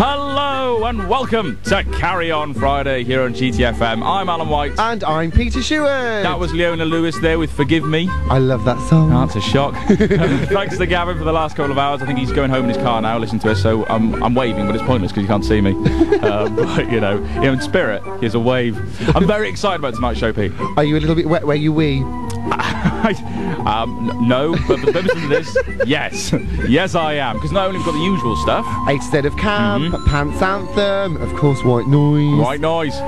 Hello and welcome to Carry On Friday here on GTFM. I'm Alan White. And I'm Peter Sheward. That was Leona Lewis there with Forgive Me. I love that song. Oh, that's a shock. Thanks to Gavin for the last couple of hours. I think he's going home in his car now listening to us, so I'm waving, but it's pointless because you can't see me. But, you know, in spirit, here's a wave. I'm very excited about tonight's show, Pete. Are you a little bit wet where you wee? No, but for the purposes of this, yes. Yes, I am. Because not only have we got the usual stuff. Instead of Camp, Pants Anthem, of course, White Noise. White Noise.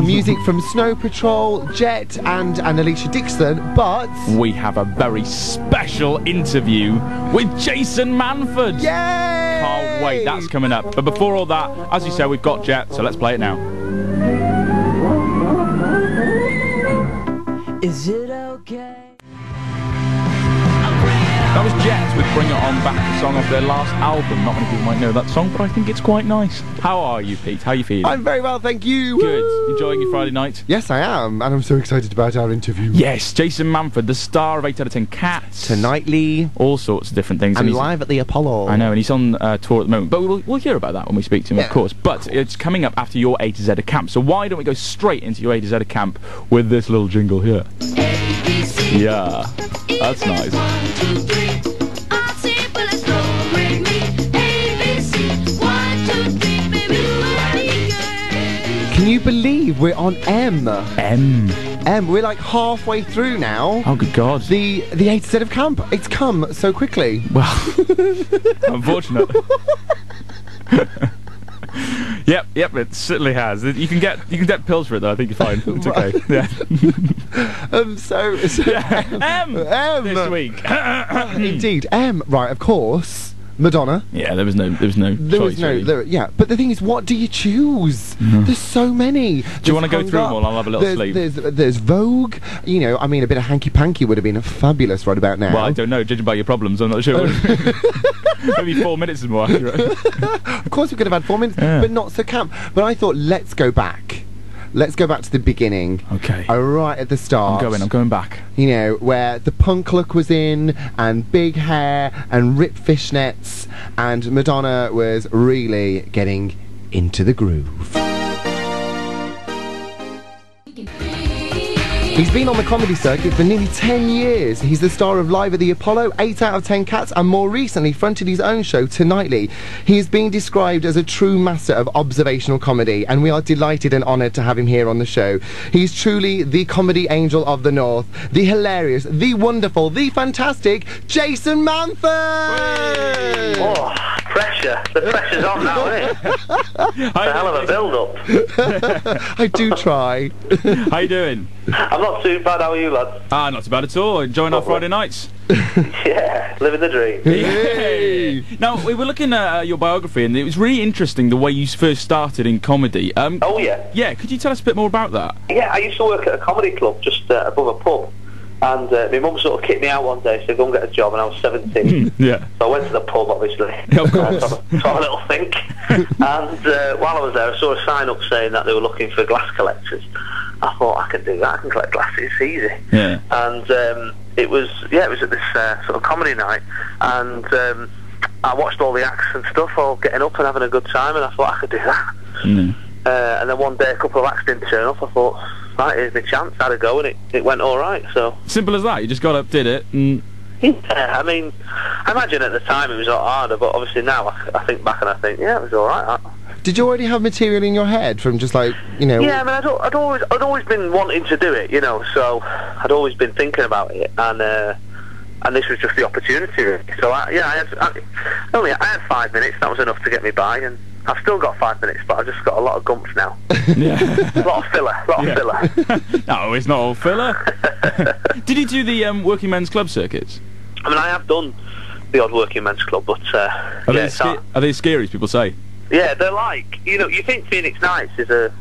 Music from Snow Patrol, Jet, and Alicia Dixon, but... we have a very special interview with Jason Manford. Yay! Can't wait, that's coming up. But before all that, as you said, we've got Jet, so let's play it now. Is it okay? That was Jet with Bring It On Back, the song off their last album. Not many people might know that song, but I think it's quite nice. How are you, Pete? How are you feeling? I'm very well, thank you. Good. Woo! Enjoying your Friday night? Yes, I am, and I'm so excited about our interview. Yes, Jason Manford, the star of 8 out of 10 Cats. Tonightly. All sorts of different things. And live at the Apollo. I know, and he's on tour at the moment. But we'll hear about that when we speak to him, of course. But it's coming up after your A to Z of Camp. So why don't we go straight into your A to Z of Camp with this little jingle here? Yeah, that's nice. Can you believe we're on M? M. We're like halfway through now. Oh, good God. The 8 set of Camp. It's come so quickly. Well, unfortunate. Yep, it certainly has. You can get pills for it though. I think you're fine. It's okay. Yeah. M this week. Indeed, M. Right, of course. Madonna. Yeah, there was no choice. Really. Yeah, but the thing is, what do you choose? There's so many. Do you want to go through them all? I'll have a little sleep. There's Vogue. You know, I mean, a bit of hanky panky would have been fabulous right about now. Well, I don't know. Judging by your problems, I'm not sure. Maybe 4 minutes is more accurate. Of course, we could have had 4 minutes, but not so camp. But I thought, let's go back. Let's go back to the beginning. Okay. Right at the start. I'm going back. You know, where the punk look was in, and big hair, and ripped fishnets, and Madonna was really getting into the groove. He's been on the comedy circuit for nearly 10 years. He's the star of Live at the Apollo, 8 out of 10 Cats, and more recently fronted his own show, Tonightly. He is being described as a true master of observational comedy, and we are delighted and honoured to have him here on the show. He's truly the comedy angel of the North, the hilarious, the wonderful, the fantastic Jason Manford! Oh, pressure. The pressure's on now, isn't it? It's a hell of a build-up. I do try. How you doing? I'm not too bad, how are you, lads? Not too bad at all. Enjoying our Friday nights. Yeah, living the dream. Yay! Now, we were looking at your biography, and it was really interesting the way you first started in comedy. Oh, yeah? Yeah, could you tell us a bit more about that? Yeah, I used to work at a comedy club just above a pub. And my mum sort of kicked me out one day, so go and get a job, and I was 17. Yeah. So I went to the pub, obviously. Yeah, of course. to have a little think. And while I was there, I saw a sign up saying that they were looking for glass collectors. I thought, I can do that, I can collect glasses, it's easy. Yeah. And it was at this sort of comedy night, and I watched all the acts and stuff, all getting up and having a good time, and I thought I could do that. And then one day a couple of acts didn't turn up. I thought, right, here's my chance. I had a go, and it went all right. So simple as that. You just got up, did it, and yeah. I mean, I imagine at the time it was a lot harder, but obviously now I think back and I think, yeah, it was all right. Did you already have material in your head from just like, you know? Yeah, I mean, I'd always been wanting to do it, you know. So I'd always been thinking about it, and this was just the opportunity. Really. So I had 5 minutes. That was enough to get me by, and I've still got 5 minutes, but I've just got a lot of gumps now. Yeah. A lot of filler. No, it's not all filler. Did you do the working men's club circuits? I mean, I have done the odd working men's club, but are they scary, as people say? Yeah, they're like, you know, you think Phoenix Nights is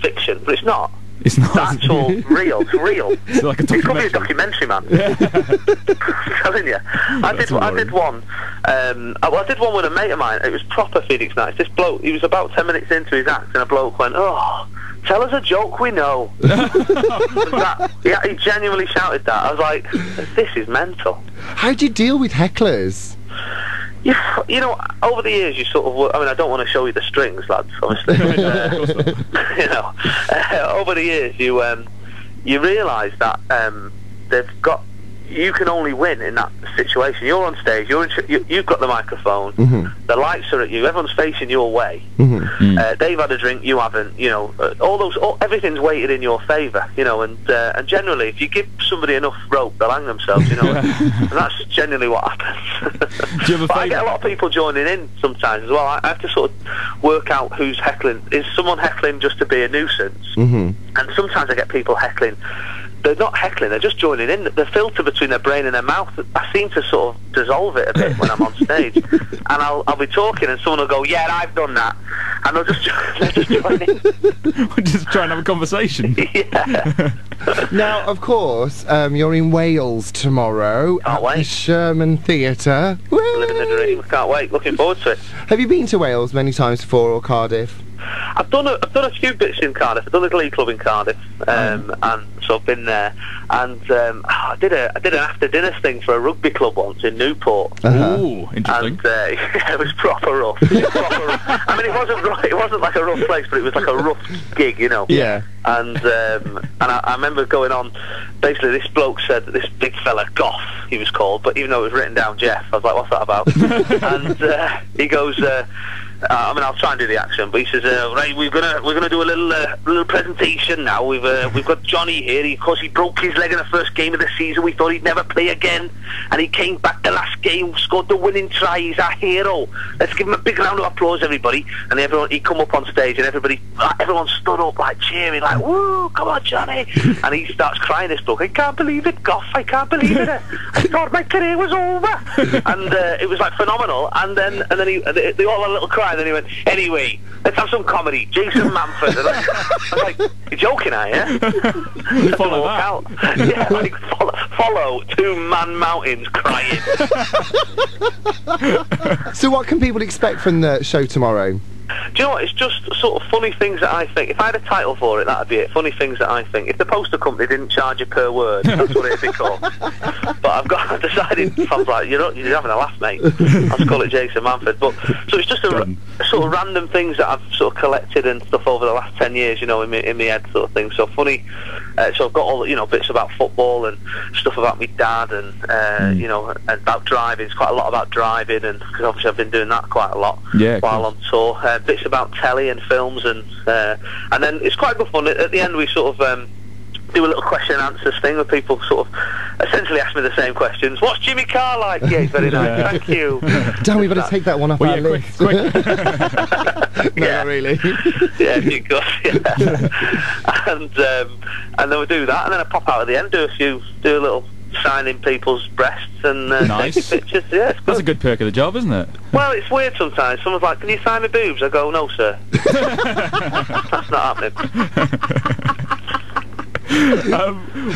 fiction, but it's not. It's not. It's actual, real. It's real. It's like a documentary. It could be a documentary, man. Yeah. I'm telling you. I did one with a mate of mine. It was proper Phoenix Nights. This bloke, he was about 10 minutes into his act, and a bloke went, "Oh, tell us a joke we know." Yeah, he genuinely shouted that. I was like, this is mental. How do you deal with hecklers? You know, over the years, you sort of. I mean, I don't want to show you the strings, lads. Obviously, you know, over the years, you realise that they've got. You can only win in that situation. You're on stage. You've got the microphone. Mm-hmm. The lights are at you. Everyone's facing your way. Mm-hmm. They've had a drink. You haven't. You know, everything's weighted in your favour. You know, and generally, if you give somebody enough rope, they'll hang themselves. You know, and that's generally what happens. Do you have a but I get a lot of people joining in sometimes as well. I have to sort of work out who's heckling. Is someone heckling just to be a nuisance? Mm-hmm. And sometimes I get people heckling. They're not heckling, they're just joining in. The filter between their brain and their mouth, I seem to sort of dissolve it a bit when I'm on stage. And I'll be talking and someone will go, yeah, I've done that. And they'll just join in. We're just trying to have a conversation. Yeah. Now, of course, you're in Wales tomorrow Can't at wait. the Sherman Theatre. Living the dream, can't wait, looking forward to it. Have you been to Wales many times before, or Cardiff? I've done a few bits in Cardiff. I've done a Glee Club in Cardiff, and so I've been there. And I did an after dinner thing for a rugby club once in Newport. Ooh, interesting. And it was proper rough. Proper rough. I mean, it wasn't like a rough place, but it was like a rough gig, you know. Yeah. And I remember going on. Basically, this bloke said, this big fella, Goff, he was called, but even though it was written down Jeff, I was like, what's that about? And he goes. I mean, I'll try and do the accent, but he says, "Right, we're gonna do a little presentation now. We've got Johnny here. Of course, he broke his leg in the first game of the season. We thought he'd never play again, and he came back the last game, scored the winning try. He's our hero. Let's give him a big round of applause, everybody." And he come up on stage, and everyone stood up like cheering, like, "Woo, come on, Johnny!" And he starts crying. This bloke, "I can't believe it, Goff. I can't believe it. I thought my career was over." And it was like phenomenal. And then they all had a little cry. And then he went, "Anyway, let's have some comedy. Jason Manford." And I was like, "You're joking, are you?" Follow walk that. out. Yeah, like follow two man mountains crying. So what can people expect from the show tomorrow? Do you know what? It's just sort of funny things that I think. If I had a title for it, that'd be it. Funny things that I think. If the poster company didn't charge you per word, that's what it'd be called. But I've decided. I was like, you're having a laugh, mate. I'll just call it Jason Manford. But so it's just a sort of random things that I've sort of collected and stuff over the last 10 years, you know, in my head, sort of thing. So funny. So I've got all, you know, bits about football and stuff about my dad and you know, and about driving. It's quite a lot about driving, and because obviously I've been doing that quite a lot while on tour. Bits about telly and films, and then it's quite good fun. At the end, we sort of do a little question and answers thing where people sort of essentially ask me the same questions. What's Jimmy Carr like? Yeah, he's very nice. Thank you. Dan, we better take that one off our list. Quick. No, not really. Yeah, if you could. Yeah. And then we do that, and then I pop out at the end, do a little signing people's breasts and nice. taking pictures. Yeah, it's good. That's a good perk of the job, isn't it? Well, it's weird sometimes. Someone's like, "Can you sign my boobs?" I go, "No, sir." That's not happening.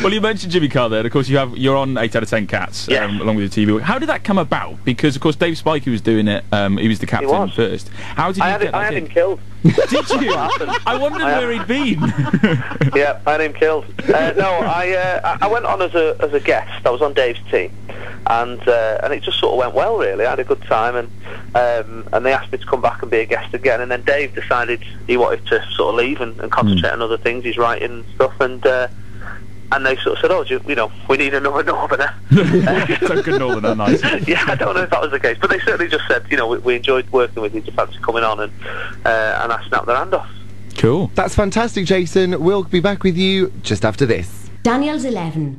Well, you mentioned Jimmy Carr there, and of course you're on 8 out of 10 Cats, along with your TV. How did that come about? Because of course Dave Spikey was doing it. He was the captain first. How did you get that? I had him killed. Did you? I wondered where he'd been. Yeah, I had him killed. No, I went on as a guest. I was on Dave's team, and it just sort of went well, really. I had a good time, and they asked me to come back and be a guest again. And then Dave decided he wanted to sort of leave and concentrate on other things. He's writing and stuff, and they sort of said, "Oh, you know, we need another Northerner." So good Northerner, nice. Yeah, I don't know if that was the case, but they certainly just said, you know, we enjoyed working with you. Do you fancy coming on? And I snapped their hand off. Cool. That's fantastic, Jason. We'll be back with you just after this. Daniel's 11.